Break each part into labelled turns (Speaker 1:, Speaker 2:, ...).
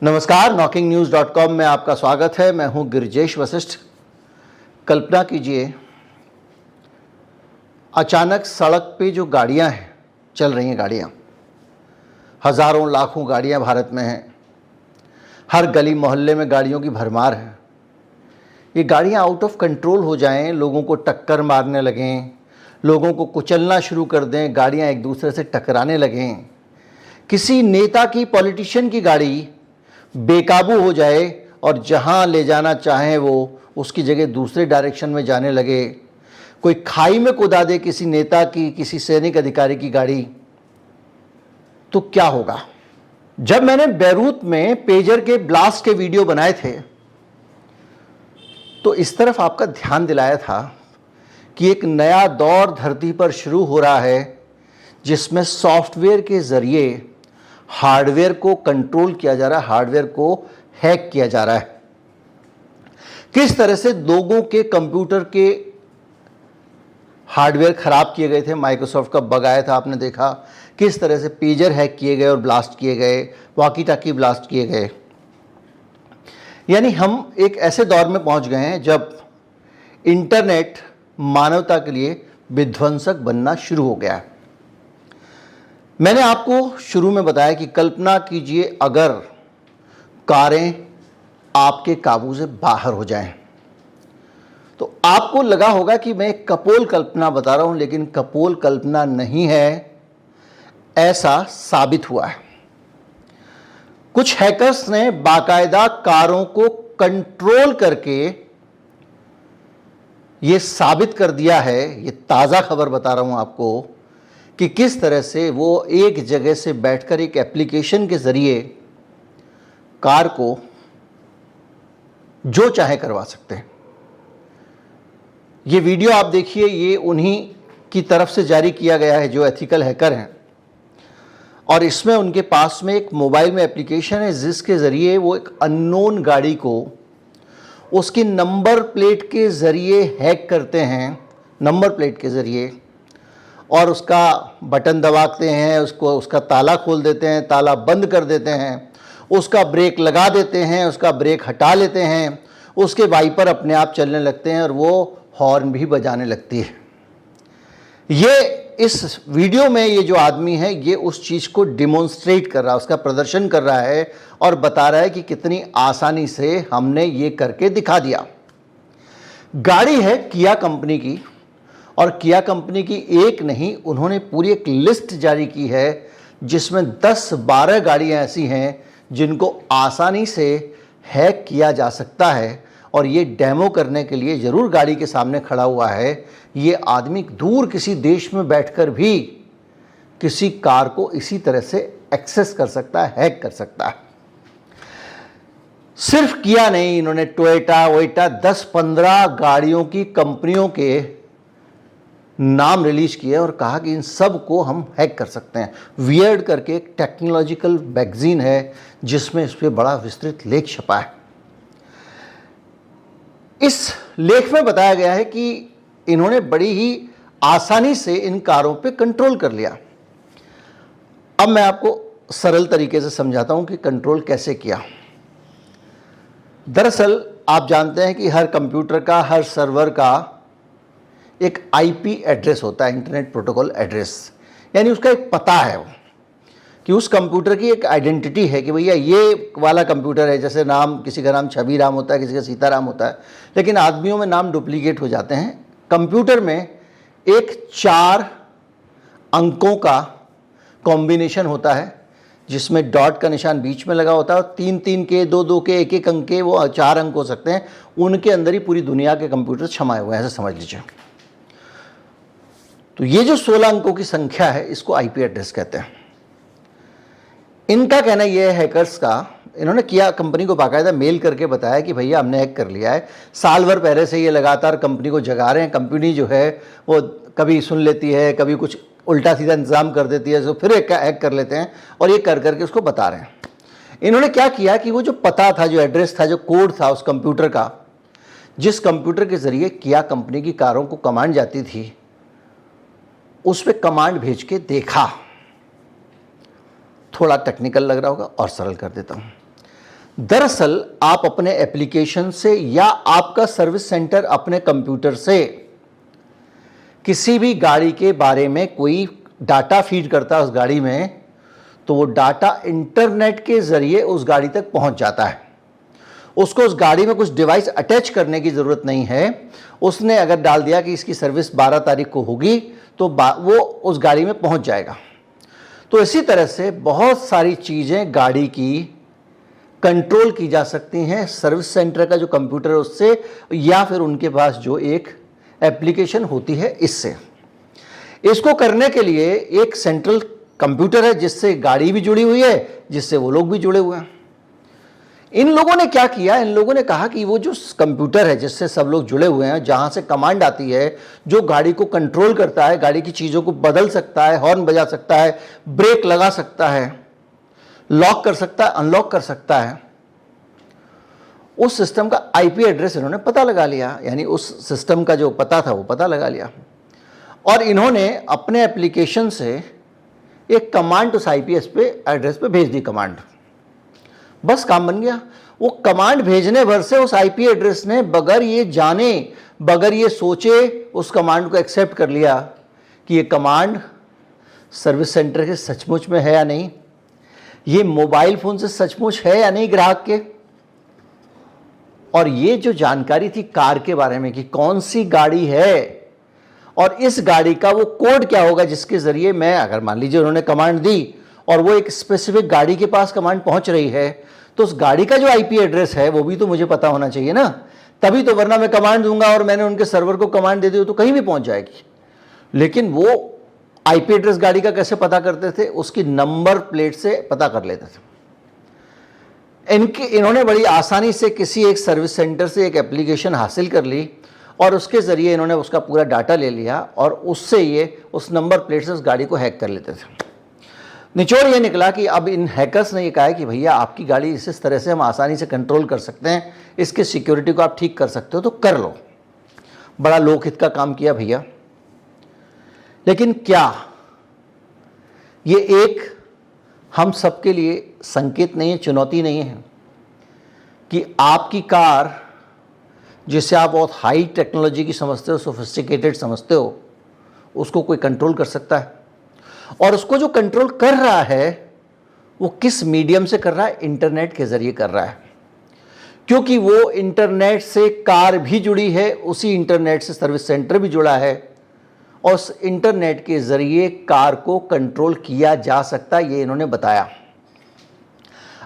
Speaker 1: नमस्कार, knocking-news.com में आपका स्वागत है। मैं हूं गिरिजेश वशिष्ठ। कल्पना कीजिए, अचानक सड़क पे जो गाड़ियां हैं, चल रही हैं गाड़ियां, हज़ारों लाखों गाड़ियां भारत में हैं। हर गली मोहल्ले में गाड़ियों की भरमार है। ये गाड़ियां आउट ऑफ कंट्रोल हो जाएं, लोगों को टक्कर मारने लगें, लोगों को कुचलना शुरू कर दें, गाड़ियां एक दूसरे से टकराने लगें, किसी नेता की, पॉलिटिशियन की गाड़ी बेकाबू हो जाए और जहां ले जाना चाहें वो उसकी जगह दूसरे डायरेक्शन में जाने लगे, कोई खाई में कुदा दे किसी नेता की, किसी सैनिक अधिकारी की गाड़ी, तो क्या होगा? जब मैंने बेरूत में पेजर के ब्लास्ट के वीडियो बनाए थे तो इस तरफ आपका ध्यान दिलाया था कि एक नया दौर धरती पर शुरू हो रहा है जिसमें सॉफ्टवेयर के जरिए हार्डवेयर को कंट्रोल किया जा रहा है, हार्डवेयर को हैक किया जा रहा है। किस तरह से लोगों के कंप्यूटर के हार्डवेयर खराब किए गए थे, माइक्रोसॉफ्ट का बग आया था, आपने देखा। किस तरह से पेजर हैक किए गए और ब्लास्ट किए गए, वॉकी टॉकी ब्लास्ट किए गए। यानी हम एक ऐसे दौर में पहुंच गए हैं जब इंटरनेट मानवता के लिए विध्वंसक बनना शुरू हो गया है। मैंने आपको शुरू में बताया कि कल्पना कीजिए अगर कारें आपके काबू से बाहर हो जाएं, तो आपको लगा होगा कि मैं एक कपोल कल्पना बता रहा हूं, लेकिन कपोल कल्पना नहीं है, ऐसा साबित हुआ है। कुछ हैकर्स ने बाकायदा कारों को कंट्रोल करके यह साबित कर दिया है, ये ताज़ा खबर बता रहा हूं आपको, कि किस तरह से वो एक जगह से बैठकर एक एप्लीकेशन के ज़रिए कार को जो चाहे करवा सकते हैं। ये वीडियो आप देखिए, ये उन्हीं की तरफ से जारी किया गया है जो एथिकल हैकर हैं, और इसमें उनके पास में एक मोबाइल में एप्लीकेशन है जिसके ज़रिए वो एक अननोन गाड़ी को उसकी नंबर प्लेट के ज़रिए हैक करते हैं, नंबर प्लेट के ज़रिए, और उसका बटन दबाते हैं, उसका ताला खोल देते हैं, ताला बंद कर देते हैं, उसका ब्रेक लगा देते हैं, उसका ब्रेक हटा लेते हैं, उसके वाइपर अपने आप चलने लगते हैं और वो हॉर्न भी बजाने लगती है। ये इस वीडियो में ये जो आदमी है ये उस चीज़ को डिमॉन्स्ट्रेट कर रहा है, उसका प्रदर्शन कर रहा है और बता रहा है कि कितनी आसानी से हमने ये करके दिखा दिया। गाड़ी है किया कंपनी की, और किया कंपनी की एक नहीं, उन्होंने पूरी एक लिस्ट जारी की है जिसमें 10-12 गाड़ियां ऐसी हैं जिनको आसानी से हैक किया जा सकता है। और ये डेमो करने के लिए ज़रूर गाड़ी के सामने खड़ा हुआ है। ये आदमी दूर किसी देश में बैठकर भी किसी कार को इसी तरह से एक्सेस कर सकता है, हैक कर सकता है। सिर्फ किया नहीं, इन्होंने टोयोटा वोयोटा 10-15 गाड़ियों की कंपनियों के नाम रिलीज किए और कहा कि इन सब को हम हैक कर सकते हैं। वियर्ड करके एक टेक्नोलॉजिकल मैगजीन है जिसमें इस पर बड़ा विस्तृत लेख छपा है। इस लेख में बताया गया है कि इन्होंने बड़ी ही आसानी से इन कारों पे कंट्रोल कर लिया। अब मैं आपको सरल तरीके से समझाता हूं कि कंट्रोल कैसे किया। दरअसल आप जानते हैं कि हर कंप्यूटर का, हर सर्वर का एक आईपी एड्रेस होता है, इंटरनेट प्रोटोकॉल एड्रेस, यानी उसका एक पता है वो, कि उस कंप्यूटर की एक आइडेंटिटी है कि भैया ये वाला कंप्यूटर है। जैसे नाम, किसी का नाम छवि राम होता है, किसी का सीताराम होता है, लेकिन आदमियों में नाम डुप्लीकेट हो जाते हैं। कंप्यूटर में एक 4 अंकों का कॉम्बिनेशन होता है जिसमें डॉट का निशान बीच में लगा होता है, और 3-3 के, 2-2 के, 1-1 अंक के, वो 4 अंक हो सकते हैं। उनके अंदर ही पूरी दुनिया के कंप्यूटर छमाए हुए हैं, ऐसे समझ लीजिए। तो ये जो 16 अंकों की संख्या है इसको आईपी एड्रेस कहते हैं। इनका कहना यह है, हैकर्स का, इन्होंने किया कंपनी को बाकायदा मेल करके बताया कि भैया हमने हैक कर लिया है। साल भर पहले से ये लगातार कंपनी को जगा रहे हैं। कंपनी जो है वो कभी सुन लेती है, कभी कुछ उल्टा सीधा इंतजाम कर देती है, तो फिर हैक कर लेते हैं, और ये कर करके उसको बता रहे हैं। इन्होंने क्या किया कि वो जो पता था, जो एड्रेस था, जो कोड था उस कंप्यूटर का, जिस कंप्यूटर के ज़रिए किया कंपनी की कारों को कमांड जाती थी, उस पर कमांड भेज के देखा। थोड़ा टेक्निकल लग रहा होगा और सरल कर देता हूं। दरअसल आप अपने एप्लीकेशन से या आपका सर्विस सेंटर अपने कंप्यूटर से किसी भी गाड़ी के बारे में कोई डाटा फीड करता है उस गाड़ी में, तो वो डाटा इंटरनेट के जरिए उस गाड़ी तक पहुंच जाता है। उसको उस गाड़ी में कुछ डिवाइस अटैच करने की ज़रूरत नहीं है। उसने अगर डाल दिया कि इसकी सर्विस 12 तारीख को होगी तो वो उस गाड़ी में पहुंच जाएगा। तो इसी तरह से बहुत सारी चीज़ें गाड़ी की कंट्रोल की जा सकती हैं सर्विस सेंटर का जो कंप्यूटर है उससे, या फिर उनके पास जो एक एप्लीकेशन होती है इससे। इसको करने के लिए एक सेंट्रल कंप्यूटर है जिससे गाड़ी भी जुड़ी हुई है, जिससे वो लोग भी जुड़े हुए हैं। इन लोगों ने क्या किया, इन लोगों ने कहा कि वो जो कंप्यूटर है जिससे सब लोग जुड़े हुए हैं, जहां से कमांड आती है, जो गाड़ी को कंट्रोल करता है, गाड़ी की चीज़ों को बदल सकता है, हॉर्न बजा सकता है, ब्रेक लगा सकता है, लॉक कर सकता है, अनलॉक कर सकता है, उस सिस्टम का आईपी एड्रेस इन्होंने पता लगा लिया। यानी उस सिस्टम का जो पता था वो पता लगा लिया और इन्होंने अपने एप्लीकेशन से एक कमांड उस आईपी एड्रेस पे भेज दी कमांड। बस काम बन गया। वो कमांड भेजने भर से उस आईपी एड्रेस ने बगैर ये जाने, बगैर ये सोचे उस कमांड को एक्सेप्ट कर लिया कि ये कमांड सर्विस सेंटर के सचमुच में है या नहीं, ये मोबाइल फ़ोन से सचमुच है या नहीं ग्राहक के। और ये जो जानकारी थी कार के बारे में कि कौन सी गाड़ी है और इस गाड़ी का वो कोड क्या होगा जिसके ज़रिए मैं, अगर मान लीजिए उन्होंने कमांड दी और वो एक स्पेसिफिक गाड़ी के पास कमांड पहुंच रही है, तो उस गाड़ी का जो आईपी एड्रेस है वो भी तो मुझे पता होना चाहिए ना, तभी तो, वरना मैं कमांड दूंगा और मैंने उनके सर्वर को कमांड दे दी तो कहीं भी पहुंच जाएगी। लेकिन वो आईपी एड्रेस गाड़ी का कैसे पता करते थे, उसकी नंबर प्लेट से पता कर लेते थे। इन्होंने बड़ी आसानी से किसी एक सर्विस सेंटर से एक एप्लीकेशन हासिल कर ली और उसके ज़रिए इन्होंने उसका पूरा डाटा ले लिया और उससे ये उस नंबर प्लेट से उस गाड़ी को हैक कर लेते थे। निचोड़ ये निकला कि अब इन हैकर्स ने ये कहा कि भैया आपकी गाड़ी इस तरह से हम आसानी से कंट्रोल कर सकते हैं, इसके सिक्योरिटी को आप ठीक कर सकते हो तो कर लो। बड़ा लोकहित का काम किया भैया। लेकिन क्या ये एक हम सबके लिए संकेत नहीं है, चुनौती नहीं है कि आपकी कार जिसे आप बहुत हाई टेक्नोलॉजी की समझते हो, सोफिस्टिकेटेड समझते हो, उसको कोई कंट्रोल कर सकता है। और उसको जो कंट्रोल कर रहा है वो किस मीडियम से कर रहा है, इंटरनेट के ज़रिए कर रहा है। क्योंकि वो इंटरनेट से कार भी जुड़ी है, उसी इंटरनेट से सर्विस सेंटर भी जुड़ा है और उस इंटरनेट के ज़रिए कार को कंट्रोल किया जा सकता है, ये इन्होंने बताया।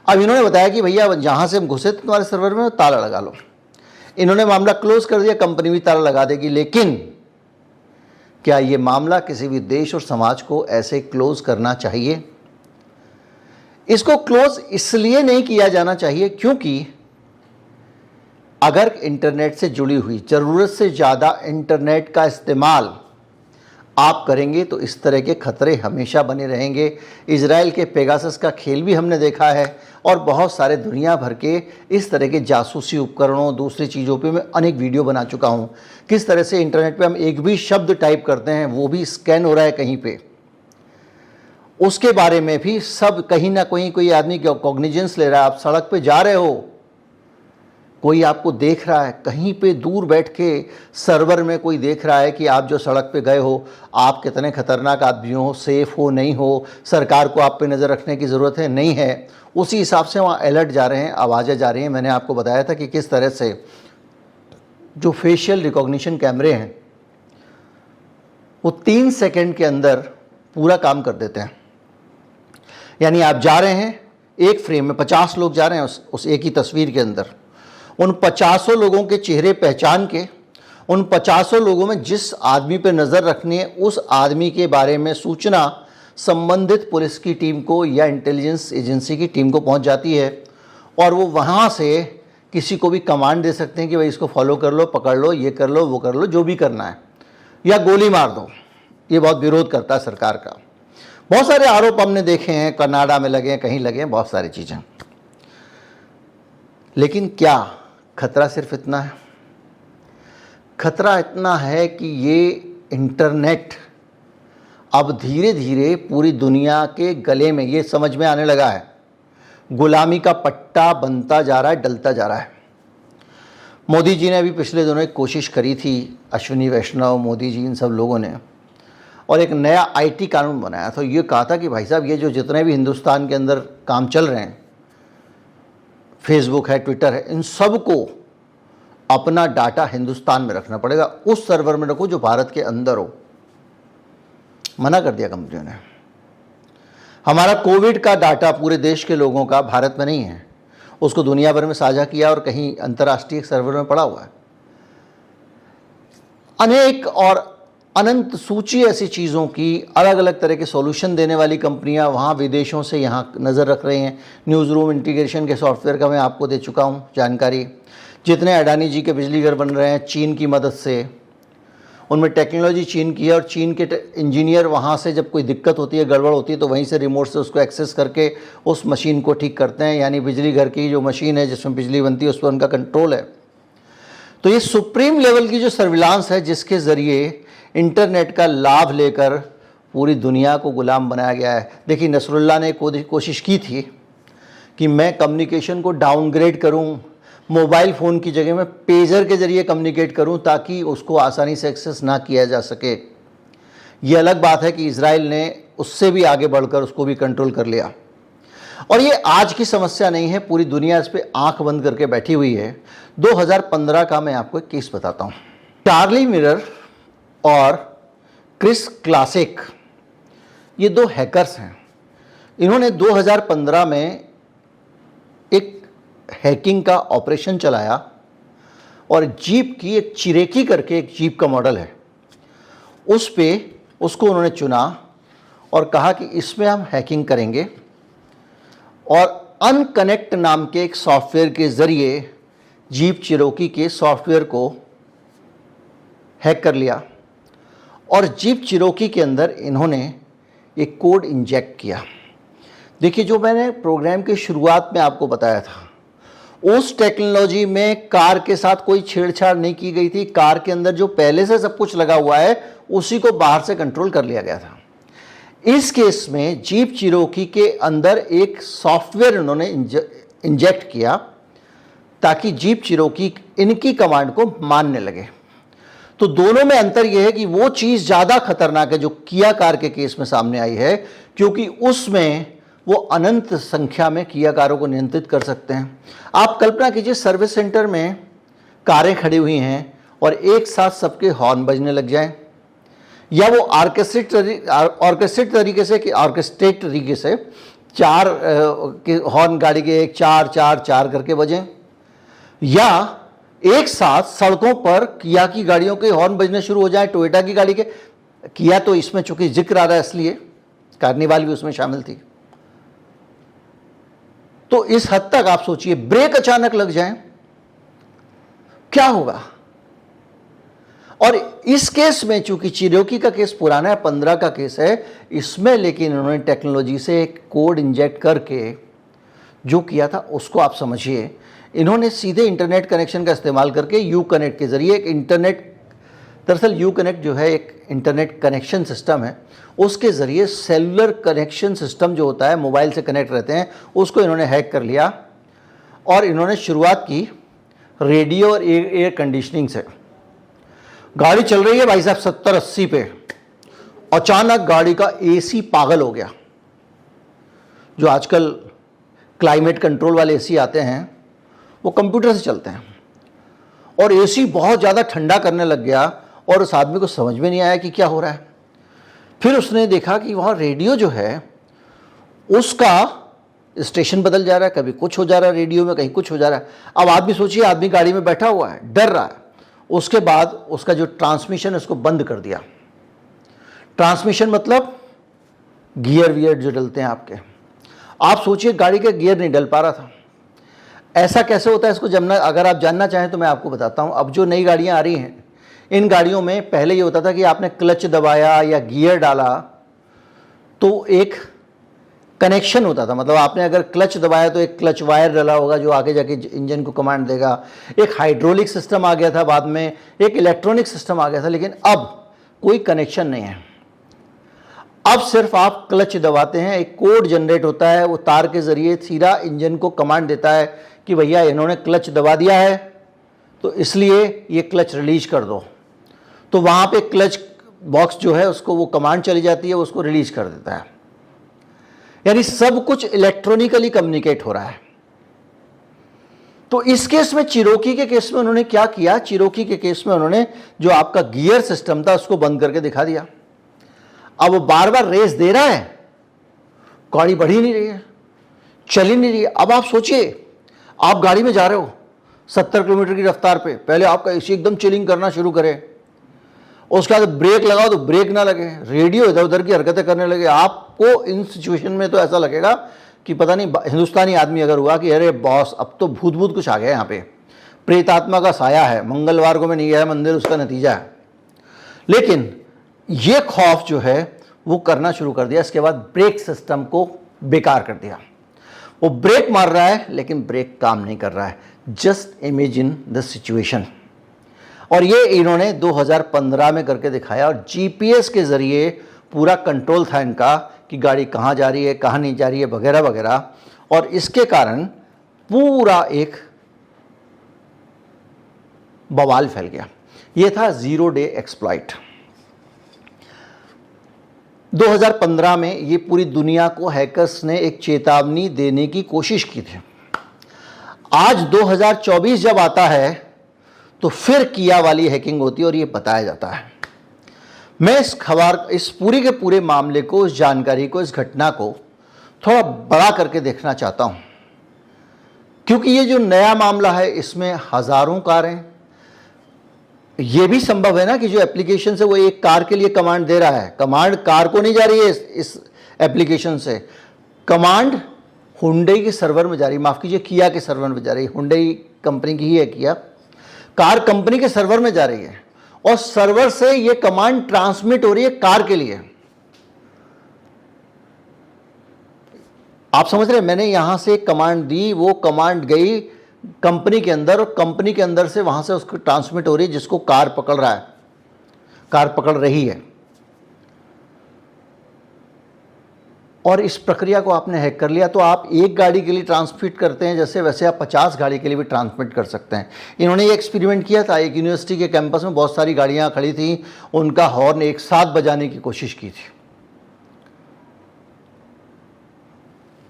Speaker 1: अब इन्होंने बताया कि भैया जहाँ से हम घुसे तुम्हारे सर्वर में ताला लगा लो। इन्होंने मामला क्लोज कर दिया, कंपनी भी ताला लगा देगी। लेकिन क्या ये मामला किसी भी देश और समाज को ऐसे क्लोज करना चाहिए? इसको क्लोज इसलिए नहीं किया जाना चाहिए क्योंकि अगर इंटरनेट से जुड़ी हुई ज़रूरत से ज़्यादा इंटरनेट का इस्तेमाल आप करेंगे तो इस तरह के खतरे हमेशा बने रहेंगे। इजराइल के पेगासस का खेल भी हमने देखा है और बहुत सारे दुनिया भर के इस तरह के जासूसी उपकरणों, दूसरी चीज़ों पे मैं अनेक वीडियो बना चुका हूँ। किस तरह से इंटरनेट पे हम एक भी शब्द टाइप करते हैं वो भी स्कैन हो रहा है कहीं पे, उसके बारे में भी सब कहीं ना कहीं कोई आदमी कॉग्निजेंस ले रहा है। आप सड़क पे जा रहे हो, कोई आपको देख रहा है, कहीं पे दूर बैठ के सर्वर में कोई देख रहा है कि आप जो सड़क पे गए हो आप कितने खतरनाक आदमी हो, सेफ़ हो नहीं हो, सरकार को आप पे नज़र रखने की ज़रूरत है नहीं है। उसी हिसाब से वहाँ अलर्ट जा रहे हैं, आवाज़ें जा रही हैं। मैंने आपको बताया था कि किस तरह से जो फेशियल रिकॉग्निशन कैमरे हैं वो 3 सेकंड के अंदर पूरा काम कर देते हैं। यानी आप जा रहे हैं एक फ्रेम में, 50 लोग जा रहे हैं उस एक ही तस्वीर के अंदर, उन 50 लोगों के चेहरे पहचान के उन 50 लोगों में जिस आदमी पर नज़र रखनी है उस आदमी के बारे में सूचना संबंधित पुलिस की टीम को या इंटेलिजेंस एजेंसी की टीम को पहुंच जाती है और वो वहाँ से किसी को भी कमांड दे सकते हैं कि भाई इसको फॉलो कर लो, पकड़ लो, ये कर लो, वो कर लो, जो भी करना है, या गोली मार दो। ये बहुत विरोध करता है सरकार का। बहुत सारे आरोप हमने देखे हैं, कनाडा में लगे हैं, कहीं लगे हैं, बहुत सारी चीज़ें। लेकिन क्या खतरा सिर्फ इतना है? खतरा इतना है कि ये इंटरनेट अब धीरे धीरे पूरी दुनिया के गले में, ये समझ में आने लगा है, गुलामी का पट्टा बनता जा रहा है, डलता जा रहा है। मोदी जी ने अभी पिछले दिनों एक कोशिश करी थी, अश्विनी वैष्णव, मोदी जी, इन सब लोगों ने, और एक नया आईटी कानून बनाया। तो ये कहा था कि भाई साहब ये जो जितने भी हिंदुस्तान के अंदर काम चल रहे हैं, फेसबुक है, ट्विटर है, इन सब को अपना डाटा हिंदुस्तान में रखना पड़ेगा, उस सर्वर में रखो जो भारत के अंदर हो। मना कर दिया कंपनियों ने। हमारा कोविड का डाटा पूरे देश के लोगों का भारत में नहीं है, उसको दुनिया भर में साझा किया और कहीं अंतर्राष्ट्रीय सर्वर में पड़ा हुआ है। अनेक और अनंत सूची ऐसी चीज़ों की अलग अलग तरह के सॉल्यूशन देने वाली कंपनियां वहाँ विदेशों से यहाँ नज़र रख रही हैं। न्यूज़ रूम इंटीग्रेशन के सॉफ्टवेयर का मैं आपको दे चुका हूँ जानकारी। जितने अडानी जी के बिजली घर बन रहे हैं चीन की मदद से, उनमें टेक्नोलॉजी चीन की है और चीन के इंजीनियर वहाँ से जब कोई दिक्कत होती है, गड़बड़ होती है, तो वहीं से रिमोट से उसको एक्सेस करके उस मशीन को ठीक करते हैं। यानी बिजली घर की जो मशीन है जिसमें बिजली बनती है उस पर उनका कंट्रोल है। तो ये सुप्रीम लेवल की जो सर्विलांस है जिसके ज़रिए इंटरनेट का लाभ लेकर पूरी दुनिया को गुलाम बनाया गया है। देखिए नसरुल्लाह ने कोशिश की थी कि मैं कम्युनिकेशन को डाउनग्रेड करूं, मोबाइल फ़ोन की जगह में पेजर के ज़रिए कम्युनिकेट करूं ताकि उसको आसानी से एक्सेस ना किया जा सके। ये अलग बात है कि इजराइल ने उससे भी आगे बढ़कर उसको भी कंट्रोल कर लिया। और ये आज की समस्या नहीं है, पूरी दुनिया इस पर आंख बंद करके बैठी हुई है। 2015 का मैं आपको एक केस बताता हूँ। चार्ली मिरर और क्रिस क्लासिक, ये दो हैकर्स हैं। इन्होंने 2015 में एक हैकिंग का ऑपरेशन चलाया और जीप की एक चिरेकी करके एक जीप का मॉडल है, उसको उन्होंने चुना और कहा कि इसमें हम हैकिंग करेंगे और अनकनेक्ट नाम के एक सॉफ्टवेयर के ज़रिए जीप चिरोकी के सॉफ्टवेयर को हैक कर लिया और जीप चिरोकी के अंदर इन्होंने एक कोड इंजेक्ट किया। देखिए जो मैंने प्रोग्राम की शुरुआत में आपको बताया था, उस टेक्नोलॉजी में कार के साथ कोई छेड़छाड़ नहीं की गई थी। कार के अंदर जो पहले से सब कुछ लगा हुआ है उसी को बाहर से कंट्रोल कर लिया गया था। इस केस में जीप चिरोकी के अंदर एक सॉफ्टवेयर इन्होंने इंजेक्ट किया ताकि जीप चिरोकी इनकी कमांड को मानने लगे। तो दोनों में अंतर यह है कि वो चीज़ ज़्यादा खतरनाक है जो किया कार के केस में सामने आई है, क्योंकि उसमें वो अनंत संख्या में किया कारों को नियंत्रित कर सकते हैं। आप कल्पना कीजिए सर्विस सेंटर में कारें खड़ी हुई हैं और एक साथ सबके हॉर्न बजने लग जाएं, या वो ऑर्केस्ट्रेट तरीके से चार के हॉर्न गाड़ी के एक चार चार चार करके बजें, या एक साथ सड़कों पर किया की गाड़ियों के हॉर्न बजने शुरू हो जाए, टोयोटा की गाड़ी के। किया तो इसमें चूंकि जिक्र आ रहा है इसलिए कार्निवाल भी उसमें शामिल थी। तो इस हद तक आप सोचिए, ब्रेक अचानक लग जाए क्या होगा। और इस केस में चूंकि चिरोकी का केस पुराना है, 15 का केस है, इसमें लेकिन उन्होंने टेक्नोलॉजी से एक कोड इंजेक्ट करके जो किया था उसको आप समझिए। इन्होंने सीधे इंटरनेट कनेक्शन का इस्तेमाल करके यू कनेक्ट के ज़रिए एक इंटरनेट, दरअसल यू कनेक्ट जो है एक इंटरनेट कनेक्शन सिस्टम है, उसके ज़रिए सेलुलर कनेक्शन सिस्टम जो होता है, मोबाइल से कनेक्ट रहते हैं, उसको इन्होंने हैक कर लिया और इन्होंने शुरुआत की रेडियो और एयर कंडीशनिंग से। गाड़ी चल रही है भाई साहब 70-80 पे, अचानक गाड़ी का एसी पागल हो गया। जो आजकल क्लाइमेट कंट्रोल वाले एसी आते हैं वो कंप्यूटर से चलते हैं, और एसी बहुत ज़्यादा ठंडा करने लग गया और उस आदमी को समझ में नहीं आया कि क्या हो रहा है। फिर उसने देखा कि वहाँ रेडियो जो है उसका स्टेशन बदल जा रहा है, कभी कुछ हो जा रहा है रेडियो में, कहीं कुछ हो जा रहा है। अब आदमी सोचिए, आदमी गाड़ी में बैठा हुआ है, डर रहा है। उसके बाद उसका जो ट्रांसमिशन है उसको बंद कर दिया। ट्रांसमिशन मतलब गियर वियर जो डलते हैं आपके, आप सोचिए गाड़ी के गियर नहीं डल पा रहा था। ऐसा कैसे होता है इसको जानना, अगर आप जानना चाहें तो मैं आपको बताता हूं। अब जो नई गाड़ियां आ रही हैं, इन गाड़ियों में पहले ये होता था कि आपने क्लच दबाया या गियर डाला तो एक कनेक्शन होता था, मतलब आपने अगर क्लच दबाया तो एक क्लच वायर डला होगा जो आगे जाके इंजन को कमांड देगा। एक हाइड्रोलिक सिस्टम आ गया था, बाद में एक इलेक्ट्रॉनिक सिस्टम आ गया था, लेकिन अब कोई कनेक्शन नहीं है। अब सिर्फ आप क्लच दबाते हैं, एक कोड जनरेट होता है, वो तार के जरिए सीधा इंजन को कमांड देता है कि भैया इन्होंने क्लच दबा दिया है तो इसलिए ये क्लच रिलीज कर दो। तो वहां पे क्लच बॉक्स जो है उसको वो कमांड चली जाती है, उसको रिलीज कर देता है। यानी सब कुछ इलेक्ट्रॉनिकली कम्युनिकेट हो रहा है। तो इस केस में चिरोकी के केस में उन्होंने क्या किया, चिरोकी के केस में उन्होंने जो आपका गियर सिस्टम था उसको बंद करके दिखा दिया। अब वो बार बार रेस दे रहा है, गाड़ी बढ़ ही नहीं रही है, चल ही नहीं रही है। अब आप सोचिए, आप गाड़ी में जा रहे हो 70 किलोमीटर की रफ्तार पे, पहले आपका एसी एकदम चिलिंग करना शुरू करे, उसके बाद ब्रेक लगाओ तो ब्रेक ना लगे, रेडियो इधर उधर की हरकतें करने लगे। आपको इन सिचुएशन में तो ऐसा लगेगा कि पता नहीं हिंदुस्तानी आदमी अगर हुआ कि अरे बॉस अब तो भूत भूत कुछ आ गया, यहाँ पे प्रेतात्मा का साया है, मंगलवार को मैं नहीं गया मंदिर, उसका नतीजा है। लेकिन ये खौफ जो है वो करना शुरू कर दिया। इसके बाद ब्रेक सिस्टम को बेकार कर दिया। वो ब्रेक मार रहा है लेकिन ब्रेक काम नहीं कर रहा है। Just imagine the situation. और ये इन्होंने 2015 में करके दिखाया और जीपीएस के जरिए पूरा कंट्रोल था इनका कि गाड़ी कहाँ जा रही है, कहाँ नहीं जा रही है, वगैरह वगैरह। और इसके कारण पूरा एक बवाल फैल गया। ये था जीरो डे एक्सप्लॉइट। 2015 में ये पूरी दुनिया को हैकर्स ने एक चेतावनी देने की कोशिश की थी। आज 2024 जब आता है तो फिर किया वाली हैकिंग होती है और ये बताया जाता है। मैं इस पूरे के पूरे मामले को, इस जानकारी को, इस घटना को थोड़ा बड़ा करके देखना चाहता हूं, क्योंकि ये जो नया मामला है इसमें हजारों कारें, ये भी संभव है ना कि जो एप्लीकेशन से वो एक कार के लिए कमांड दे रहा है, कमांड कार को नहीं जा रही है इस एप्लीकेशन से, कमांड हुंडई के सर्वर में जा रही है, माफ कीजिए किया के सर्वर में जा रही है, हुंडई कंपनी की ही है किया, कार कंपनी के सर्वर में जा रही है और सर्वर से ये कमांड ट्रांसमिट हो रही है कार के लिए। आप समझ रहे हैं, मैंने यहां से कमांड दी, वो कमांड गई कंपनी के अंदर और कंपनी के अंदर से वहां से उसको ट्रांसमिट हो रही है जिसको कार पकड़ रहा है, कार पकड़ रही है। और इस प्रक्रिया को आपने हैक कर लिया तो आप एक गाड़ी के लिए ट्रांसमिट करते हैं जैसे वैसे आप 50 गाड़ी के लिए भी ट्रांसमिट कर सकते हैं। इन्होंने ये एक्सपेरिमेंट किया था, एक यूनिवर्सिटी के कैंपस में बहुत सारी गाड़ियां खड़ी थी, उनका हॉर्न एक साथ बजाने की कोशिश की थी।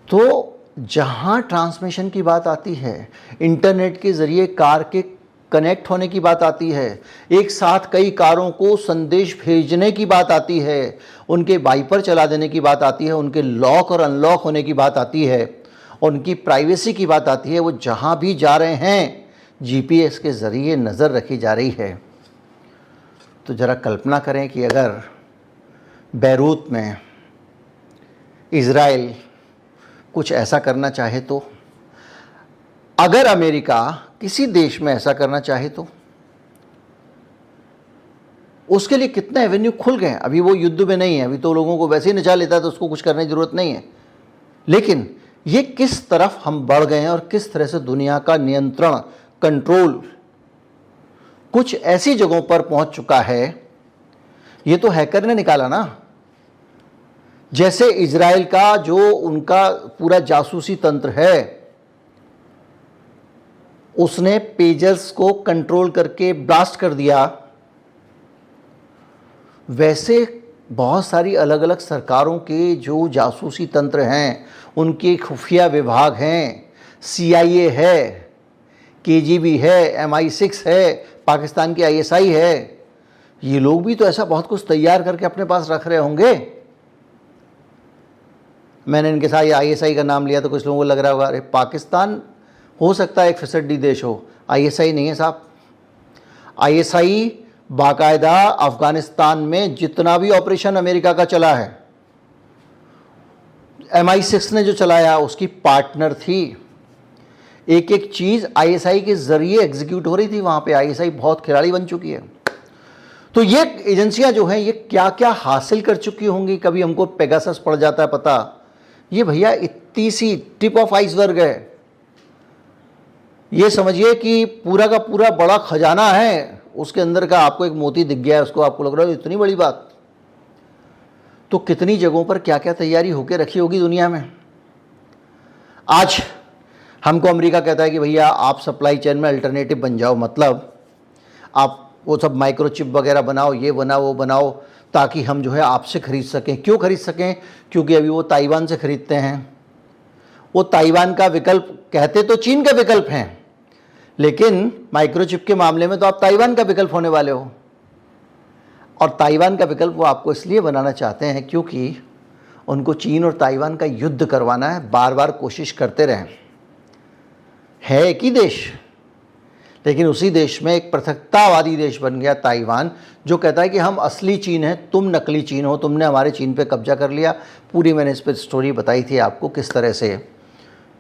Speaker 1: तो जहां ट्रांसमिशन की बात आती है, इंटरनेट के जरिए कार के कनेक्ट होने की बात आती है, एक साथ कई कारों को संदेश भेजने की बात आती है, उनके वाइपर चला देने की बात आती है, उनके लॉक और अनलॉक होने की बात आती है, उनकी प्राइवेसी की बात आती है, वो जहां भी जा रहे हैं जीपीएस के जरिए नज़र रखी जा रही है। तो ज़रा कल्पना करें कि अगर बैरूत में इज़राइल कुछ ऐसा करना चाहे तो, अगर अमेरिका किसी देश में ऐसा करना चाहे तो उसके लिए कितने एवेन्यू खुल गए हैं। अभी वो युद्ध में नहीं है, अभी तो लोगों को वैसे ही नचा लेता है तो उसको कुछ करने की जरूरत नहीं है। लेकिन ये किस तरफ हम बढ़ गए हैं और किस तरह से दुनिया का नियंत्रण, कंट्रोल कुछ ऐसी जगहों पर पहुंच चुका है, ये तो हैकर ने निकाला ना। जैसे इजराइल का जो उनका पूरा जासूसी तंत्र है, उसने पेजर्स को कंट्रोल करके ब्लास्ट कर दिया, वैसे बहुत सारी अलग अलग सरकारों के जो जासूसी तंत्र हैं, उनके खुफिया विभाग हैं, CIA है, KGB है, MI6 है, पाकिस्तान की ISI है, ये लोग भी तो ऐसा बहुत कुछ तैयार करके अपने पास रख रहे होंगे। मैंने इनके साथ ये ISI का नाम लिया तो कुछ लोगों को लग रहा होगा अरे पाकिस्तान हो सकता है एक फिसड्डी देश हो, ISI नहीं है साहब। ISI बाकायदा अफगानिस्तान में जितना भी ऑपरेशन अमेरिका का चला है, MI6 ने जो चलाया उसकी पार्टनर थी। एक एक चीज़ ISI के जरिए एग्जीक्यूट हो रही थी वहाँ पे। ISI बहुत खिलाड़ी बन चुकी है। तो ये एजेंसियां जो हैं ये क्या क्या हासिल कर चुकी होंगी। कभी हमको पेगासस पड़ जाता है पता, ये भैया इतनी सी टिप ऑफ आइसबर्ग है। ये समझिए कि पूरा का पूरा बड़ा खजाना है, उसके अंदर का आपको एक मोती दिख गया है, उसको आपको लग रहा है इतनी बड़ी बात। तो कितनी जगहों पर क्या क्या तैयारी होकर रखी होगी दुनिया में। आज हमको अमेरिका कहता है कि भैया आप सप्लाई चेन में अल्टरनेटिव बन जाओ, मतलब आप वो सब माइक्रोचिप वगैरह बनाओ, ये बनाओ वो बनाओ, ताकि हम जो है आपसे ख़रीद सकें। क्यों ख़रीद सकें? क्योंकि अभी वो ताइवान से ख़रीदते हैं। वो ताइवान का विकल्प, कहते तो चीन का विकल्प हैं, लेकिन माइक्रोचिप के मामले में तो आप ताइवान का विकल्प होने वाले हो। और ताइवान का विकल्प वो आपको इसलिए बनाना चाहते हैं क्योंकि उनको चीन और ताइवान का युद्ध करवाना है, बार बार कोशिश करते रहें। है एक ही देश, लेकिन उसी देश में एक पृथकतावादी देश बन गया ताइवान, जो कहता है कि हम असली चीन हैं, तुम नकली चीन हो, तुमने हमारे चीन पे कब्जा कर लिया। पूरी मैंने इस पर स्टोरी बताई थी आपको, किस तरह से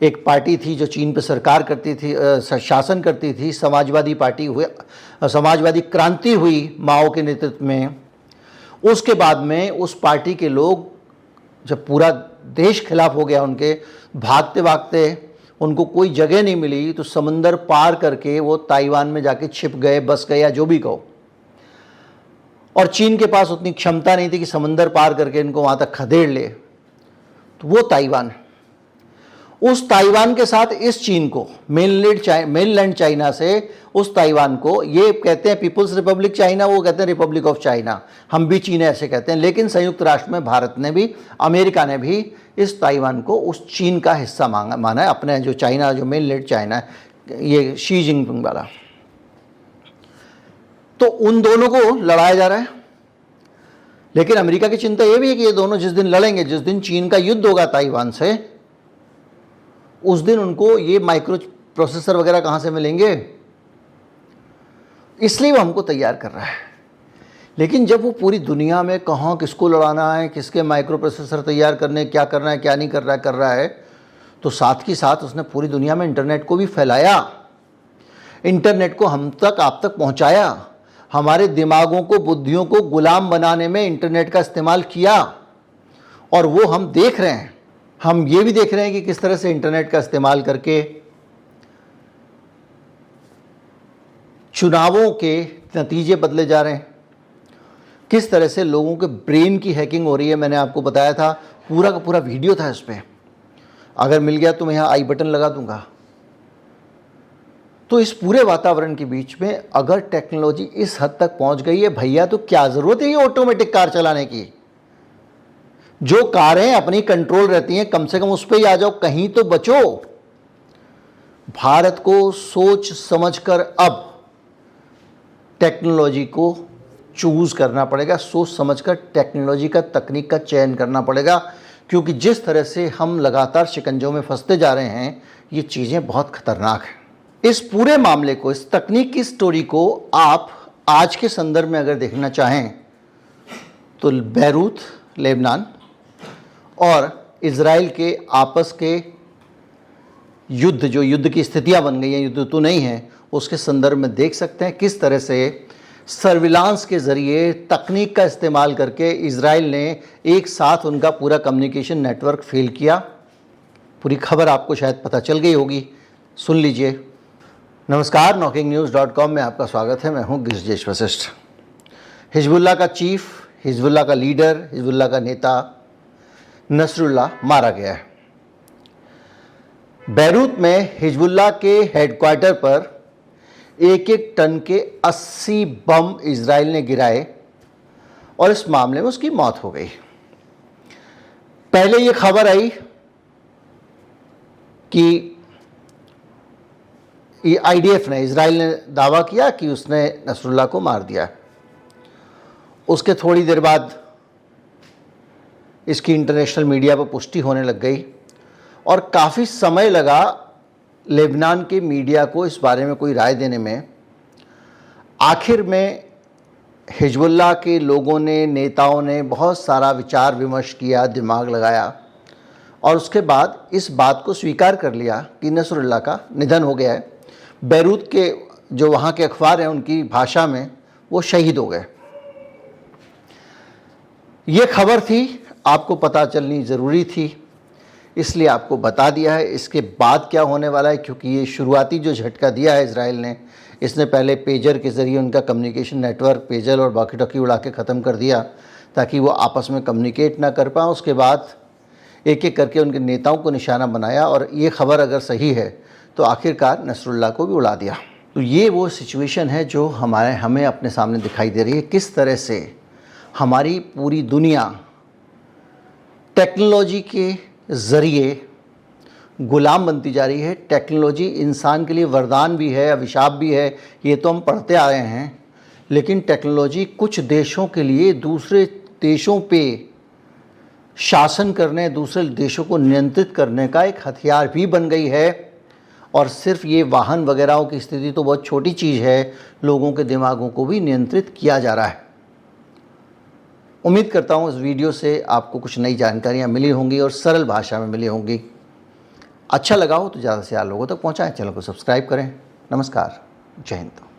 Speaker 1: एक पार्टी थी जो चीन पे सरकार करती थी, शासन करती थी, समाजवादी पार्टी हुए, समाजवादी क्रांति हुई माओ के नेतृत्व में। उसके बाद में उस पार्टी के लोग, जब पूरा देश खिलाफ हो गया उनके, भागते भागते उनको कोई जगह नहीं मिली, तो समंदर पार करके वो ताइवान में जाके छिप गए, बस गए, या जो भी कहो। और चीन के पास उतनी क्षमता नहीं थी कि समंदर पार करके इनको वहाँ तक खदेड़ ले। तो वो ताइवान, उस ताइवान के साथ इस चीन को, मेनलैंड चाइना से उस ताइवान को, ये कहते हैं पीपुल्स रिपब्लिक चाइना, वो कहते हैं रिपब्लिक ऑफ चाइना, हम भी चीन ऐसे कहते हैं। लेकिन संयुक्त राष्ट्र में भारत ने भी, अमेरिका ने भी इस ताइवान को उस चीन का हिस्सा माना है, अपने जो चाइना, जो मेनलैंड चाइना है, ये शी जिनपिंग वाला। तो उन दोनों को लड़ाया जा रहा है। लेकिन अमेरिका की चिंता ये भी है कि ये दोनों जिस दिन लड़ेंगे, जिस दिन चीन का युद्ध होगा ताइवान से, उस दिन उनको ये माइक्रो प्रोसेसर वगैरह कहाँ से मिलेंगे, इसलिए वो हमको तैयार कर रहा है। लेकिन जब वो पूरी दुनिया में कहाँ किसको लड़ाना है, किसके माइक्रो प्रोसेसर तैयार करने, क्या करना है, क्या नहीं कर रहा है, तो साथ ही साथ उसने पूरी दुनिया में इंटरनेट को भी फैलाया, इंटरनेट को हम तक, आप तक पहुँचाया, हमारे दिमागों को, बुद्धियों को गुलाम बनाने में इंटरनेट का इस्तेमाल किया। और वो हम देख रहे हैं, हम ये भी देख रहे हैं कि किस तरह से इंटरनेट का इस्तेमाल करके चुनावों के नतीजे बदले जा रहे हैं, किस तरह से लोगों के ब्रेन की हैकिंग हो रही है। मैंने आपको बताया था, पूरा का पूरा वीडियो था इस पर, अगर मिल गया तो मैं यहाँ आई बटन लगा दूंगा। तो इस पूरे वातावरण के बीच में अगर टेक्नोलॉजी इस हद तक पहुंच गई है भैया, तो क्या ज़रूरत है ये ऑटोमेटिक कार चलाने की। जो कारें अपनी कंट्रोल रहती हैं, कम से कम उस पर ही आ जाओ, कहीं तो बचो। भारत को सोच समझकर अब टेक्नोलॉजी को चूज़ करना पड़ेगा, सोच समझकर टेक्नोलॉजी का, तकनीक का चयन करना पड़ेगा, क्योंकि जिस तरह से हम लगातार शिकंजों में फंसते जा रहे हैं, ये चीज़ें बहुत खतरनाक हैं। इस पूरे मामले को, इस तकनीक की स्टोरी को आप आज के संदर्भ में अगर देखना चाहें तो बैरूत, लेबनान और इजराइल के आपस के युद्ध, जो युद्ध की स्थितियां बन गई हैं, युद्ध तो नहीं है, उसके संदर्भ में देख सकते हैं किस तरह से सर्विलांस के ज़रिए, तकनीक का इस्तेमाल करके इजराइल ने एक साथ उनका पूरा कम्युनिकेशन नेटवर्क फेल किया। पूरी खबर आपको शायद पता चल गई होगी, सुन लीजिए। नमस्कार, knocking-news.com में आपका स्वागत है। मैं हूं गिरिजेश वशिष्ठ। हिजबुल्लाह का चीफ, हिजबुल्लाह का लीडर, हिजबुल्लाह का नेता नसरुल्लाह मारा गया है। बैरूत में हिजबुल्लाह के हेडक्वार्टर पर एक एक टन के 80 बम इजराइल ने गिराए और इस मामले में उसकी मौत हो गई। पहले ये खबर आई कि आईडीएफ ने, इजराइल ने दावा किया कि उसने नसरुल्लाह को मार दिया। उसके थोड़ी देर बाद इसकी इंटरनेशनल मीडिया पर पुष्टि होने लग गई और काफ़ी समय लगा लेबनान के मीडिया को इस बारे में कोई राय देने में। आखिर में हिजबुल्लाह के लोगों ने, नेताओं ने बहुत सारा विचार विमर्श किया, दिमाग लगाया और उसके बाद इस बात को स्वीकार कर लिया कि नसरुल्लाह का निधन हो गया है। बैरूत के जो वहाँ के अखबार हैं, उनकी भाषा में वो शहीद हो गए। ये खबर थी, आपको पता चलनी ज़रूरी थी, इसलिए आपको बता दिया है। इसके बाद क्या होने वाला है, क्योंकि ये शुरुआती जो झटका दिया है इजराइल ने, इसने पहले पेजर के ज़रिए उनका कम्युनिकेशन नेटवर्क, पेजर और वॉकी टॉकी उड़ा के ख़त्म कर दिया, ताकि वो आपस में कम्युनिकेट ना कर पाएँ। उसके बाद एक एक करके उनके नेताओं को निशाना बनाया और ये खबर अगर सही है तो आखिरकार नसरुल्लाह को भी उड़ा दिया। तो ये वो सिचुएशन है जो हमें अपने सामने दिखाई दे रही है, किस तरह से हमारी पूरी दुनिया टेक्नोलॉजी के ज़रिए गुलाम बनती जा रही है। टेक्नोलॉजी इंसान के लिए वरदान भी है, अभिशाप भी है, ये तो हम पढ़ते आए हैं। लेकिन टेक्नोलॉजी कुछ देशों के लिए दूसरे देशों पे शासन करने, दूसरे देशों को नियंत्रित करने का एक हथियार भी बन गई है। और सिर्फ ये वाहन वगैरहों की स्थिति तो बहुत छोटी चीज़ है, लोगों के दिमागों को भी नियंत्रित किया जा रहा है। उम्मीद करता हूँ इस वीडियो से आपको कुछ नई जानकारियाँ मिली होंगी और सरल भाषा में मिली होंगी। अच्छा लगा हो तो ज़्यादा से ज़्यादा लोगों तक पहुँचाएं, चैनल को सब्सक्राइब करें। नमस्कार, जय हिंद।